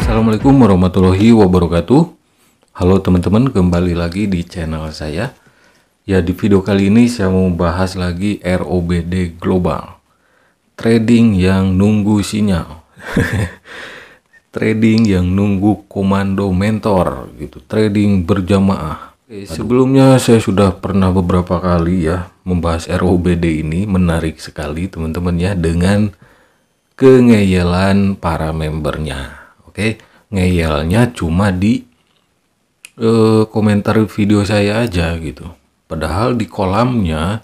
Assalamualaikum warahmatullahi wabarakatuh. Halo teman-teman, kembali lagi di channel saya. Ya, di video kali ini saya mau bahas lagi ROBD Global. Trading yang nunggu sinyal. Trading yang nunggu komando mentor gitu. Trading berjamaah. Sebelumnya saya sudah pernah beberapa kali ya membahas ROBD ini, menarik sekali teman-teman ya, dengan kengeyelan para membernya. Oke, ngeyelnya cuma di komentar video saya aja gitu. Padahal di kolamnya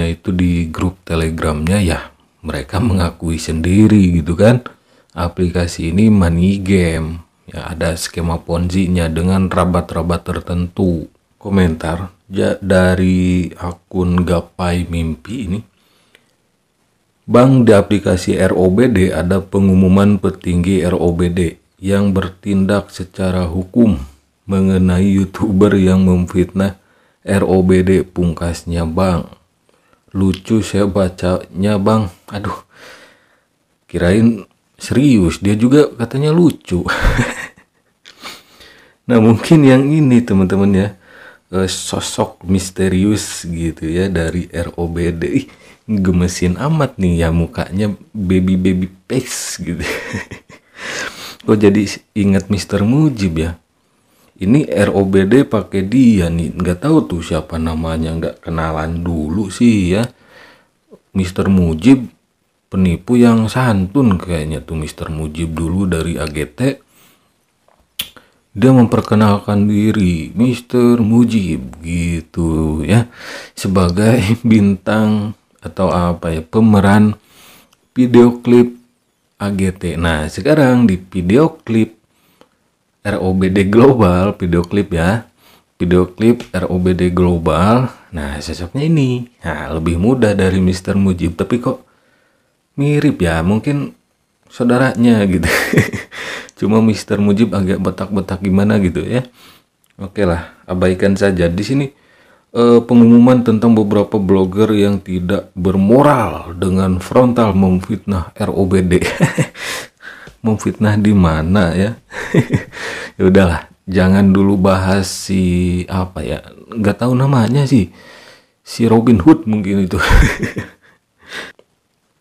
itu di grup Telegramnya ya mereka mengakui sendiri gitu kan. Aplikasi ini money game. Ya, ada skema Ponzi-nya dengan rabat-rabat tertentu. Komentar dari akun Gapai Mimpi ini. Bang, di aplikasi ROBD ada pengumuman petinggi ROBD yang bertindak secara hukum mengenai YouTuber yang memfitnah ROBD, pungkasnya Bang. Lucu saya bacanya Bang. Aduh, kirain serius, dia juga katanya lucu. Nah, mungkin yang ini teman-teman ya, sosok misterius gitu ya dari ROBD. Gemesin amat nih ya, mukanya baby face gitu. Kok jadi ingat Mr. Mujib ya? Ini ROBD pakai dia nih, nggak tahu tuh siapa namanya, nggak kenalan dulu sih ya. Mr. Mujib penipu yang santun kayaknya tuh. Mr. Mujib dulu dari AGT, dia memperkenalkan diri Mr. Mujib gitu ya, sebagai bintang atau apa ya, pemeran video klip AGT. Nah, sekarang di video klip ROBD Global, video klip ROBD Global. Nah, sosoknya ini lebih muda dari Mr. Mujib, tapi kok mirip ya, mungkin saudaranya gitu. Cuma Mr. Mujib agak betak-betak gimana gitu ya. Oke lah, abaikan saja. Di sini pengumuman tentang beberapa blogger yang tidak bermoral dengan frontal memfitnah ROBD. Memfitnah di mana ya? Ya udahlah, jangan dulu bahas si apa ya, nggak tahu namanya sih, si Robin Hood mungkin itu.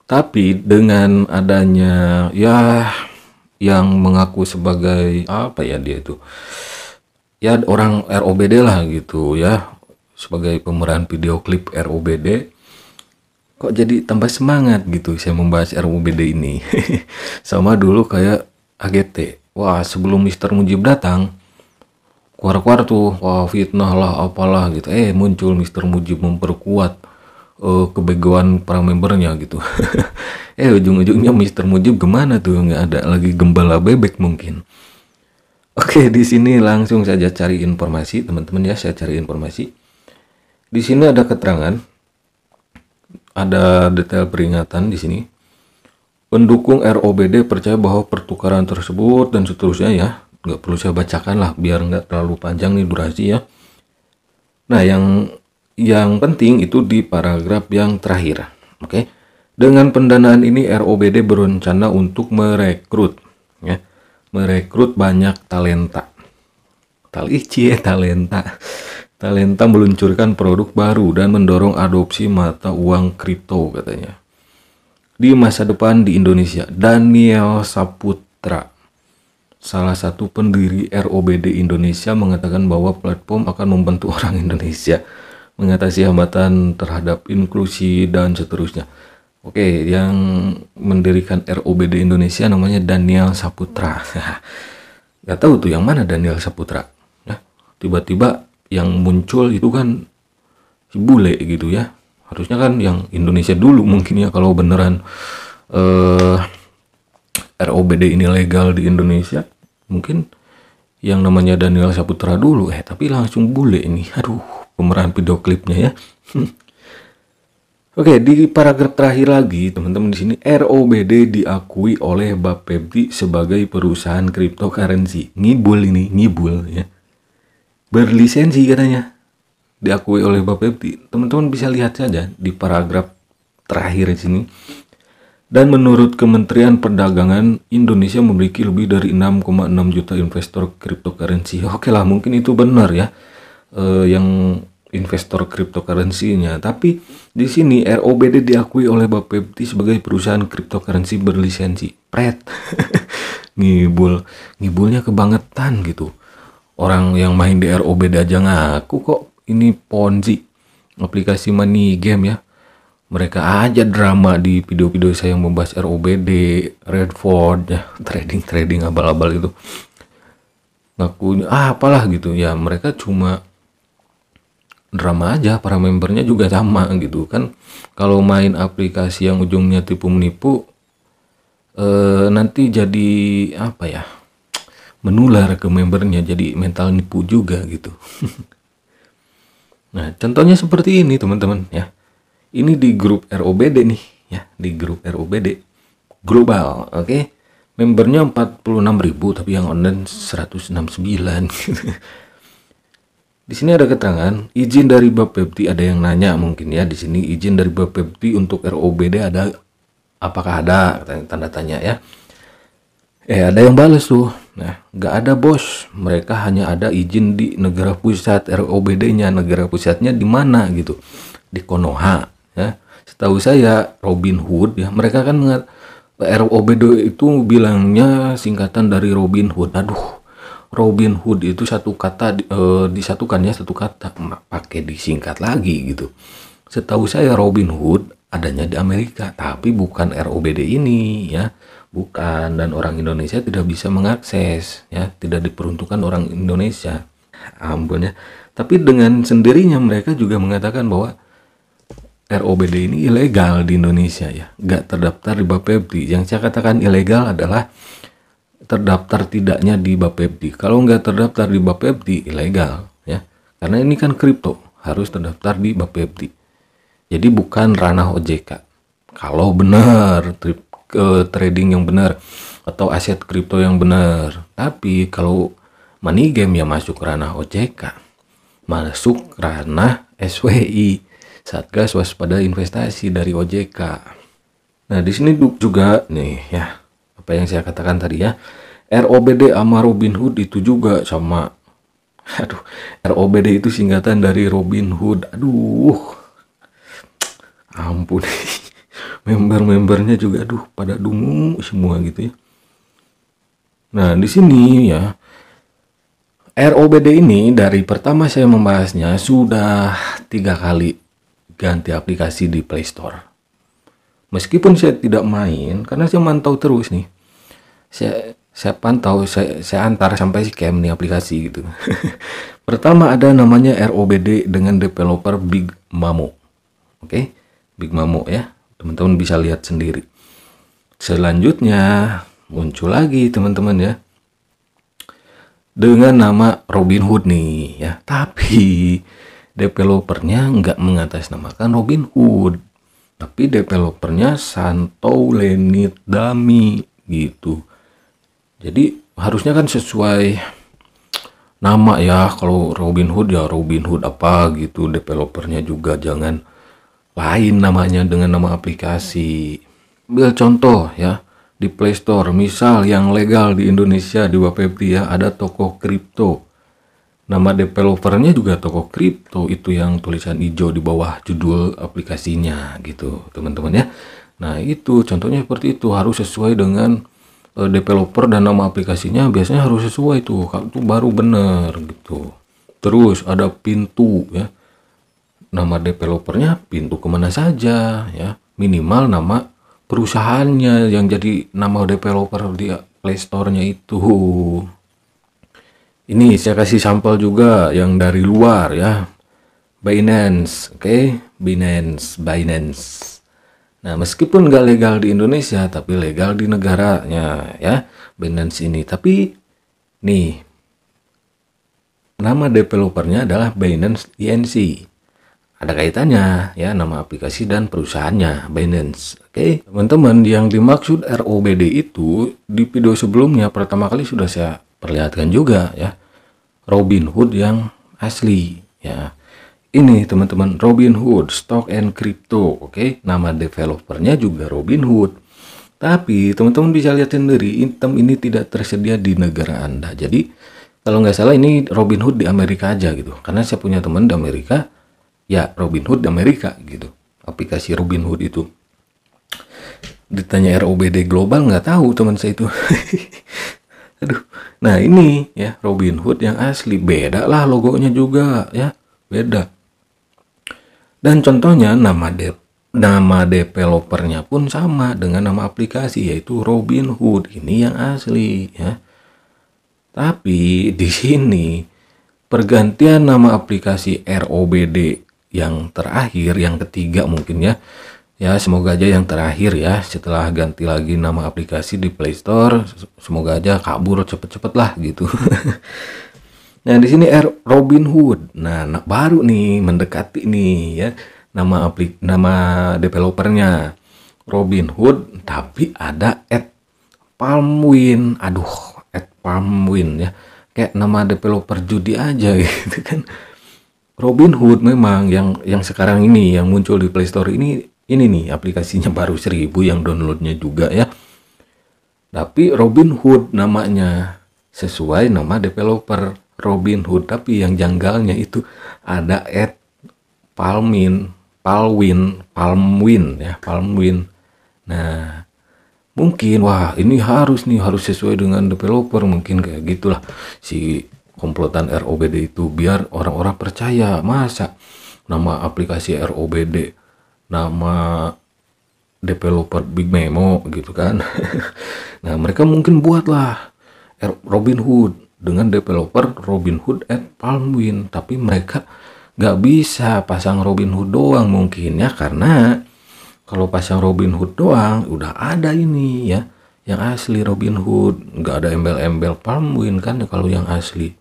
Tapi dengan adanya ya yang mengaku sebagai apa ya, dia itu ya orang ROBD lah gitu ya, sebagai pemeran video klip ROBD, kok jadi tambah semangat gitu saya membahas ROBD ini. Sama dulu kayak AGT. Wah, sebelum Mr. Mujib datang, keluar-keluar tuh, wah fitnah lah apalah gitu. Muncul Mr. Mujib memperkuat kebegoan para membernya gitu. Ujung-ujungnya Mr. Mujib kemana tuh? Nggak ada lagi, gembala bebek mungkin. Oke, di sini langsung saja cari informasi teman-teman ya, saya cari informasi. Di sini ada keterangan, ada detail peringatan di sini. Pendukung ROBD percaya bahwa pertukaran tersebut dan seterusnya ya. Nggak perlu saya bacakan lah, biar nggak terlalu panjang nih durasi ya. Nah, yang penting itu di paragraf yang terakhir. Oke. Dengan pendanaan ini ROBD berencana untuk merekrut banyak talenta. Talenta meluncurkan produk baru dan mendorong adopsi mata uang kripto katanya di masa depan di Indonesia. Daniel Saputra, salah satu pendiri ROBD Indonesia, mengatakan bahwa platform akan membantu orang Indonesia mengatasi hambatan terhadap inklusi dan seterusnya. Oke, yang mendirikan ROBD Indonesia namanya Daniel Saputra. Gak tahu tuh yang mana Daniel Saputra ya. Tiba-tiba yang muncul itu kan si bule gitu ya. Harusnya kan yang Indonesia dulu mungkin ya, kalau beneran ROBD ini legal di Indonesia. Mungkin yang namanya Daniel Saputra dulu, tapi langsung bule ini. Aduh, pemeran video klipnya ya. Oke, di paragraf terakhir lagi, teman-teman di sini ROBD diakui oleh Bapepti sebagai perusahaan cryptocurrency. Ngibul ini, ngibul ya. Berlisensi katanya. Diakui oleh Bapepti. Teman-teman bisa lihat saja di paragraf terakhir di sini. Dan menurut Kementerian Perdagangan, Indonesia memiliki lebih dari 6,6 juta investor cryptocurrency. Oke lah, mungkin itu benar ya. Yang investor cryptocurrency-nya, tapi di sini ROBD diakui oleh Bapepti sebagai perusahaan cryptocurrency berlisensi. Pret. Ngibulnya kebangetan gitu. Orang yang main di ROBD aja ngaku kok ini Ponzi, aplikasi money game ya. Mereka aja drama di video-video saya yang membahas ROBD, Redford ya, trading abal-abal itu. Ngakunya apalah gitu ya, mereka cuma drama aja, para membernya juga sama gitu kan. Kalau main aplikasi yang ujungnya tipu menipu, nanti jadi apa ya, menular ke membernya, jadi mental nipu juga gitu. Nah, contohnya seperti ini teman-teman ya. Ini di grup ROBD nih ya, di grup ROBD global, oke. Membernya 46.000 tapi yang online 169 gitu. Di sini ada keterangan izin dari Bapepti, ada yang nanya mungkin ya di sini izin dari Bapepti untuk ROBD ada, apakah ada, tanda tanya ya. Ada yang balas tuh. Nah, nggak ada bos, mereka hanya ada izin di negara pusat ROBD-nya. Negara pusatnya di mana gitu? Di Konoha ya. Setahu saya Robinhood ya, mereka kan ROBD itu bilangnya singkatan dari Robin Hood. Aduh, Robin Hood itu satu kata disatukan ya, satu kata pakai disingkat lagi gitu. Setahu saya Robin Hood adanya di Amerika, tapi bukan ROBD ini ya, bukan, dan orang Indonesia tidak bisa mengakses ya, tidak diperuntukkan orang Indonesia. Ampun ya. Tapi dengan sendirinya mereka juga mengatakan bahwa ROBD ini ilegal di Indonesia ya, nggak terdaftar di Bapepti. Yang saya katakan ilegal adalah terdaftar tidaknya di Bapepti. Kalau nggak terdaftar di Bapepti, ilegal ya. Karena ini kan kripto, harus terdaftar di Bapepti. Jadi bukan ranah OJK. Kalau benar trading yang benar atau aset kripto yang benar. Tapi kalau money game ya masuk ranah OJK. Masuk ranah SWI, Satgas Waspada Investasi dari OJK. Nah, di sini juga nih ya, apa yang saya katakan tadi ya, ROBD sama Robinhood itu juga sama. Aduh, ROBD itu singkatan dari Robin Hood. Aduh, ampun. Member-membernya juga aduh pada dungu semua gitu ya. Nah, di sini ya, ROBD ini dari pertama saya membahasnya sudah 3 kali ganti aplikasi di Play Store. Meskipun saya tidak main, karena saya mantau terus nih. Saya pantau, saya antar sampai scam nih aplikasi gitu. Pertama ada namanya ROBD dengan developer Big Mamo. Oke, Big Mamo ya. Teman-teman bisa lihat sendiri. Selanjutnya muncul lagi teman-teman ya, dengan nama Robinhood nih ya. Tapi developernya nggak mengatasnamakan Robinhood, tapi developernya Santo Lenit Dami gitu. Jadi harusnya kan sesuai nama ya. Kalau Robinhood ya Robinhood apa gitu, developernya juga jangan lain namanya dengan nama aplikasi. Ambil contoh ya, di Play Store misal yang legal di Indonesia di Bapepti ya, ada toko kripto. Nama developernya juga toko kripto, itu yang tulisan hijau di bawah judul aplikasinya gitu teman-teman ya. Nah itu contohnya seperti itu, harus sesuai dengan developer dan nama aplikasinya, biasanya harus sesuai tuh, itu baru bener gitu. Terus ada pintu ya, nama developernya pintu kemana saja ya, minimal nama perusahaannya yang jadi nama developer di Play Store-nya itu. Ini saya kasih sampel juga yang dari luar ya. Binance, oke? Binance. Nah, meskipun nggak legal di Indonesia, tapi legal di negaranya ya, Binance ini. Tapi Nih, nama developernya adalah Binance INC. Ada kaitannya ya, nama aplikasi dan perusahaannya Binance. Oke, teman-teman, yang dimaksud ROBD itu di video sebelumnya pertama kali sudah saya perlihatkan juga ya. Robinhood yang asli ya. Ini teman-teman, Robinhood Stock and Crypto. Oke, nama developernya juga Robinhood. Tapi teman-teman bisa lihat sendiri, item ini tidak tersedia di negara Anda. Jadi kalau nggak salah ini Robinhood di Amerika aja gitu. Karena saya punya teman di Amerika, ya Robinhood di Amerika gitu. Aplikasi Robinhood itu. Ditanya ROBD global nggak tahu teman saya itu. Aduh. Nah ini ya Robinhood yang asli, beda lah logonya juga ya, beda. Dan contohnya nama developernya pun sama dengan nama aplikasi, yaitu Robinhood. Ini yang asli ya. Tapi di sini pergantian nama aplikasi ROBD yang terakhir, yang ketiga mungkin ya. Ya semoga aja yang terakhir ya, setelah ganti lagi nama aplikasi di Play Store, semoga aja kabur cepet-cepet lah gitu. Nah di sini Robinhood, nah baru nih mendekati nih ya nama developernya Robinhood, tapi ada @palmwin, aduh @palmwin ya, kayak nama developer judi aja gitu kan. Robinhood memang yang sekarang ini yang muncul di Play Store ini nih aplikasinya baru 1000 yang downloadnya juga ya. Tapi Robinhood namanya sesuai nama developer Robinhood, tapi yang janggalnya itu ada @palmwin ya, palmwin. Nah, mungkin wah ini harus sesuai dengan developer, mungkin kayak gitulah si komplotan ROBD itu biar orang-orang percaya. Masa nama aplikasi ROBD nama developer Big Memo gitu kan. Nah mereka mungkin buatlah Robinhood dengan developer Robinhood @palmwin, tapi mereka nggak bisa pasang Robinhood doang mungkin ya, karena kalau pasang Robinhood doang udah ada ini ya yang asli Robinhood, nggak ada embel-embel palmwin kan kalau yang asli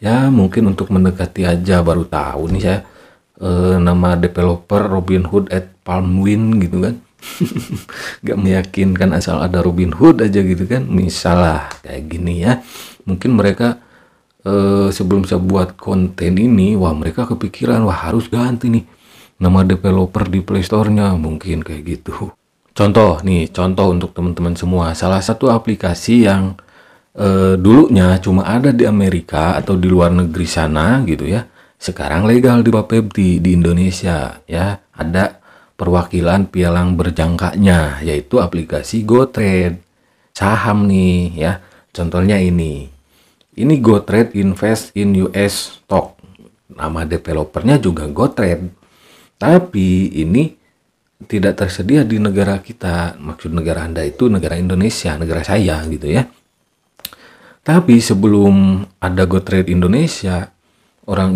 ya. Mungkin untuk mendekati aja baru tahu nih saya nama developer Robinhood @palmwin gitu kan. Gak meyakinkan asal ada Robinhood aja gitu kan, misalnya kayak gini ya. Mungkin mereka sebelum saya buat konten ini, wah mereka kepikiran wah harus ganti nih nama developer di Play Store-nya, mungkin kayak gitu. Contoh untuk teman-teman semua, salah satu aplikasi yang dulunya cuma ada di Amerika atau di luar negeri sana gitu ya, sekarang legal di Bapepti di Indonesia ya. Ada perwakilan pialang berjangkanya, yaitu aplikasi GoTrade saham nih ya. Contohnya ini GoTrade Invest in US Stock, nama developernya juga GoTrade, tapi ini tidak tersedia di negara kita. Maksud negara Anda itu negara Indonesia, negara saya gitu ya. Tapi sebelum ada GoTrade Indonesia, orang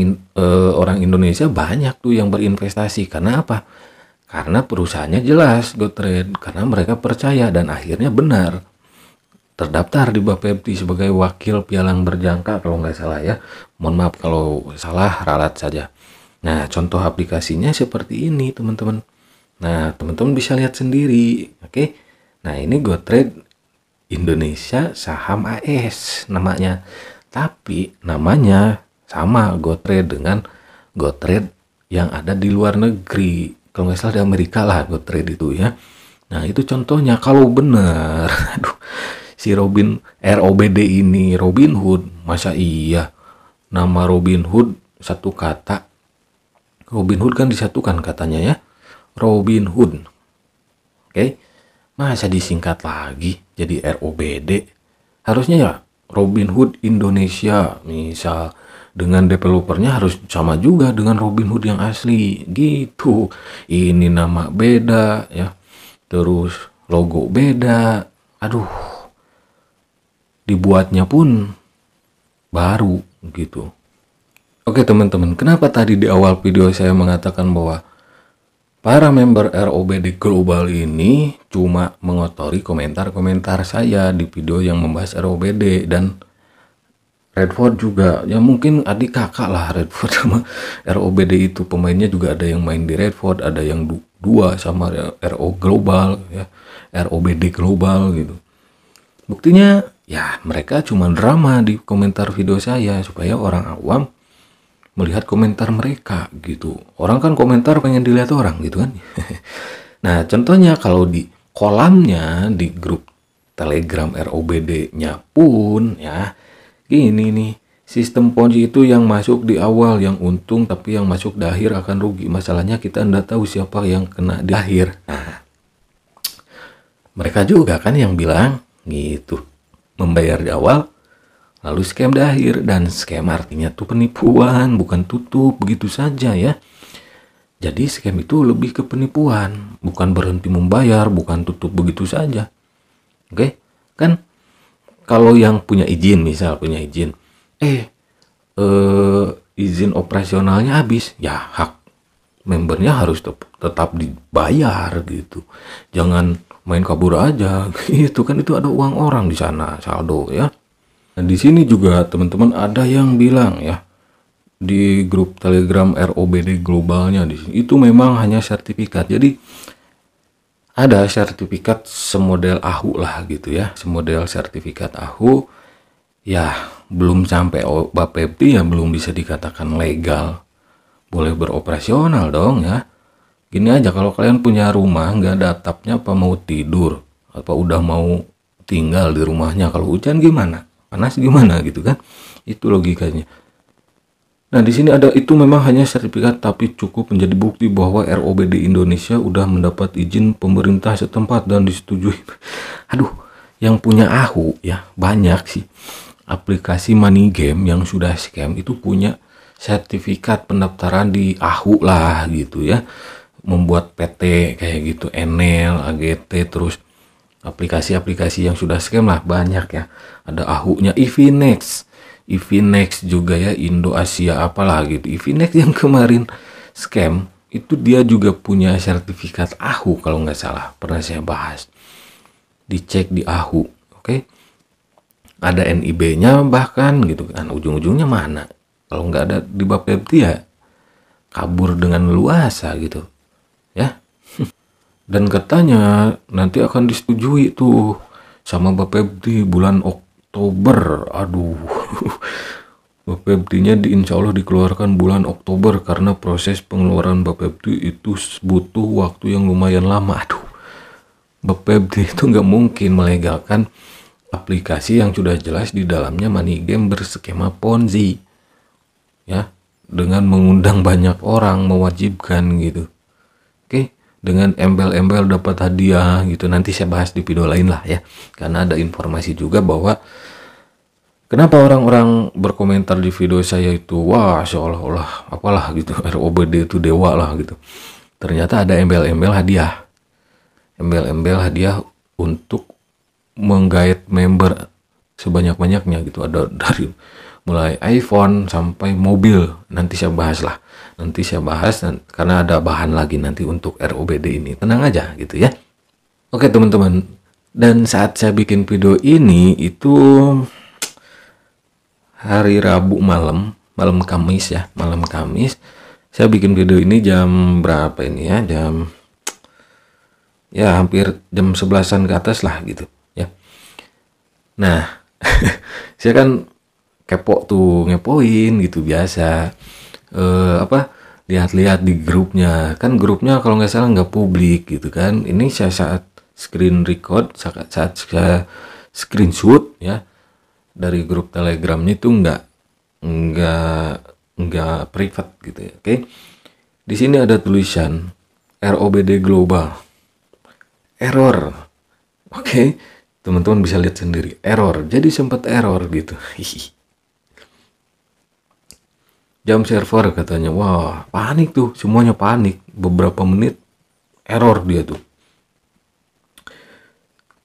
Indonesia banyak tuh yang berinvestasi. Karena apa? Karena perusahaannya jelas GoTrade, karena mereka percaya dan akhirnya benar terdaftar di Bapepti sebagai wakil pialang berjangka kalau nggak salah ya. Mohon maaf kalau salah, ralat saja. Nah contoh aplikasinya seperti ini teman-teman. Nah teman-teman bisa lihat sendiri, oke. Nah ini GoTrade Indonesia Saham AS namanya, tapi namanya sama GoTrade dengan GoTrade yang ada di luar negeri, kalau nggak salah di Amerika lah GoTrade itu ya. Nah itu contohnya kalau benar. Aduh, si ROBD ini Robinhood, masa iya nama Robinhood satu kata, Robinhood kan disatukan katanya ya, Robinhood, oke. Masa disingkat lagi jadi ROBD? Harusnya ya Robinhood Indonesia misal, dengan developernya harus sama juga dengan Robinhood yang asli gitu. Ini nama beda ya, terus logo beda, aduh, dibuatnya pun baru gitu. Oke teman-teman, kenapa tadi di awal video saya mengatakan bahwa para member ROBD Global ini cuma mengotori komentar-komentar saya di video yang membahas ROBD, dan Redford juga, ya mungkin adik kakak lah Redford sama ROBD itu. Pemainnya juga ada yang main di Redford, ada yang dua sama RO Global ya, ROBD Global gitu. Buktinya ya mereka cuma drama di komentar video saya supaya orang awam melihat komentar mereka gitu. Orang kan komentar pengen dilihat orang gitu kan. Nah contohnya kalau di kolamnya di grup Telegram ROBD-nya pun ya gini nih, sistem Ponzi itu yang masuk di awal yang untung, tapi yang masuk di akhir akan rugi. Masalahnya kita nggak tahu siapa yang kena di akhir. Nah, mereka juga kan yang bilang gitu, membayar di awal lalu scam di akhir. Dan scam artinya tuh penipuan, bukan tutup begitu saja ya. Jadi scam itu lebih ke penipuan, bukan berhenti membayar, bukan tutup begitu saja. Oke, kan kalau yang punya izin, misal punya izin, izin operasionalnya habis, ya hak membernya harus tetap dibayar gitu. Jangan main kabur aja, gitu kan, itu ada uang orang di sana, saldo ya. Nah, di sini juga teman-teman ada yang bilang ya, di grup Telegram ROBD globalnya di sini itu memang hanya sertifikat. Jadi ada sertifikat semodel AHU lah gitu ya, semodel sertifikat AHU ya, belum sampai Bapepti ya, belum bisa dikatakan legal, boleh beroperasional dong ya. Gini aja, kalau kalian punya rumah nggak ada atapnya, apa mau tidur, apa udah mau tinggal di rumahnya, kalau hujan gimana, panas gimana gitu kan, itu logikanya. Nah di sini ada, itu memang hanya sertifikat tapi cukup menjadi bukti bahwa ROBD Indonesia udah mendapat izin pemerintah setempat dan disetujui. Aduh, yang punya AHU ya banyak sih. Aplikasi money game yang sudah scam itu punya sertifikat pendaftaran di AHU lah gitu ya. Membuat PT kayak gitu, Enel, AGT, terus aplikasi-aplikasi yang sudah scam lah banyak ya. Ada AHU-nya Evinex juga ya, Indo Asia apalah gitu. Evinex yang kemarin scam itu dia juga punya sertifikat AHU kalau nggak salah, pernah saya bahas. Dicek di AHU, oke? Ada NIB-nya bahkan gitu kan. Ujung-ujungnya mana? Kalau nggak ada di Bapepti ya kabur dengan luasa gitu, ya. Dan katanya nanti akan disetujui tuh sama Bapepti bulan Oktober. Aduh, Bapepti-nya insya Allah dikeluarkan bulan Oktober karena proses pengeluaran Bapepti itu butuh waktu yang lumayan lama. Aduh, Bapepti itu nggak mungkin melegalkan aplikasi yang sudah jelas di dalamnya money game berskema Ponzi ya, dengan mengundang banyak orang, mewajibkan gitu. Oke, dengan embel-embel dapat hadiah gitu. Nanti saya bahas di video lain lah ya, karena ada informasi juga bahwa kenapa orang-orang berkomentar di video saya itu wah seolah-olah apalah gitu, ROBD itu dewa lah gitu. Ternyata ada embel-embel hadiah, untuk menggait member sebanyak-banyaknya gitu. Ada dari mulai iPhone sampai mobil, nanti saya bahas lah. Nanti saya bahas karena ada bahan lagi nanti untuk ROBD ini. Tenang aja gitu ya. Oke teman-teman. Dan saat saya bikin video ini itu hari Rabu malam Kamis ya, malam Kamis. Saya bikin video ini jam berapa ini ya? Hampir jam 11-an ke atas lah gitu ya. Nah, saya kan kepo tuh, ngepoin gitu biasa. Lihat-lihat di grupnya, kan grupnya kalau nggak salah nggak publik gitu kan. Ini saya saat screen record, saat saya screenshot ya dari grup Telegramnya itu nggak private gitu ya. Oke, di sini ada tulisan ROBD Global error. Oke, teman-teman bisa lihat sendiri error. Jadi sempat error gitu. Jam server katanya, wah panik tuh, semuanya panik. Beberapa menit error dia tuh.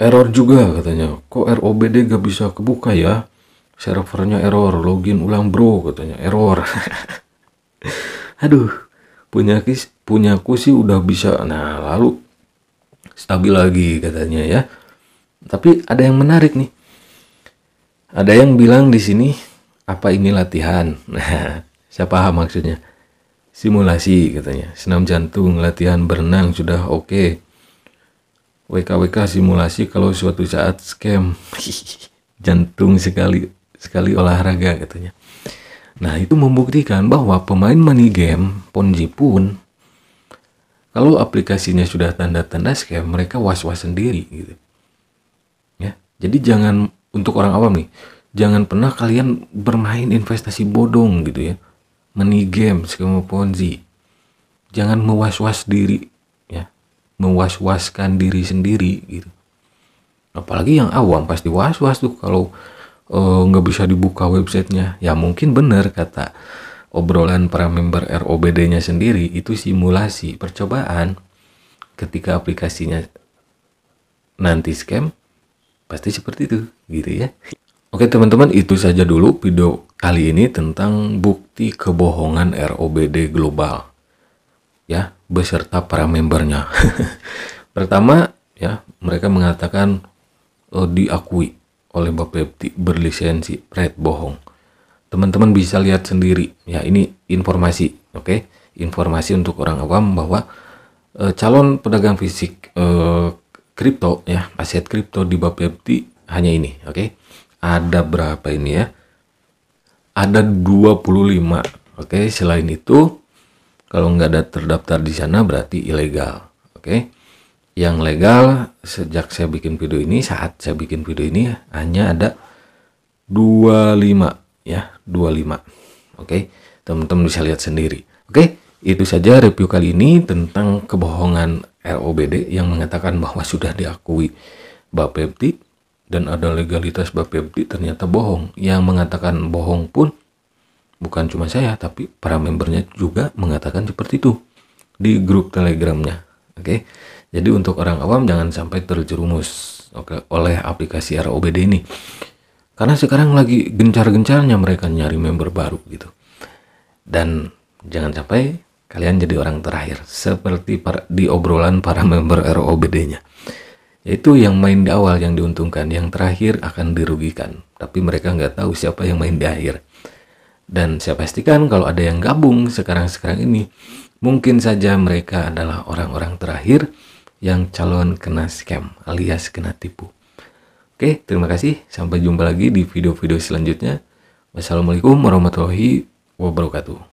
Error juga katanya, kok ROBD gak bisa kebuka ya? Servernya error, login ulang bro katanya, error. Aduh, punyaku sih udah bisa. Nah lalu stabil lagi katanya ya. Tapi ada yang menarik nih. Ada yang bilang di sini Apa ini latihan? Nah, saya paham maksudnya. Simulasi katanya. Senam jantung, latihan berenang sudah oke. WKWK simulasi kalau suatu saat scam. Jantung sekali olahraga katanya. Nah, itu membuktikan bahwa pemain money game Ponzi pun kalau aplikasinya sudah tanda-tanda scam, mereka was-was sendiri gitu. Ya. Jadi jangan, untuk orang awam nih, jangan pernah kalian bermain investasi bodong gitu ya. Money game, skema Ponzi. Jangan mewas-was diri ya. Mewas-waskan diri sendiri gitu. Apalagi yang awam pasti was-was tuh kalau nggak bisa dibuka websitenya. Ya mungkin benar kata obrolan para member ROBD-nya sendiri, itu simulasi percobaan. Ketika aplikasinya nanti scam, pasti seperti itu gitu ya. Oke teman-teman, itu saja dulu video kali ini tentang bukti kebohongan ROBD global ya, beserta para membernya. Pertama ya, mereka mengatakan diakui oleh Bapepti berlisensi, red bohong. Teman-teman bisa lihat sendiri ya, ini informasi, oke? Informasi untuk orang awam bahwa calon pedagang fisik kripto ya, aset kripto di Bapepti hanya ini, oke? Ada berapa ini ya? Ada 25, oke? Selain itu kalau nggak ada terdaftar di sana berarti ilegal, oke? Yang legal sejak saya bikin video ini, saat saya bikin video ini hanya ada 25 ya, 25. Oke, teman-teman bisa lihat sendiri. Oke, itu saja review kali ini tentang kebohongan ROBD yang mengatakan bahwa sudah diakui Bapepti dan ada legalitas Bapepti, ternyata bohong. Yang mengatakan bohong pun bukan cuma saya, tapi para membernya juga mengatakan seperti itu di grup Telegramnya. Oke, jadi untuk orang awam jangan sampai terjerumus oleh aplikasi ROBD ini. Karena sekarang lagi gencar-gencarnya mereka nyari member baru gitu. Dan jangan sampai kalian jadi orang terakhir seperti di obrolan para member ROBD-nya. Yaitu yang main di awal yang diuntungkan, yang terakhir akan dirugikan. Tapi mereka nggak tahu siapa yang main di akhir. Dan saya pastikan kalau ada yang gabung sekarang-sekarang ini, mungkin saja mereka adalah orang-orang terakhir yang calon kena scam alias kena tipu. Oke, terima kasih. Sampai jumpa lagi di video-video selanjutnya. Wassalamualaikum warahmatullahi wabarakatuh.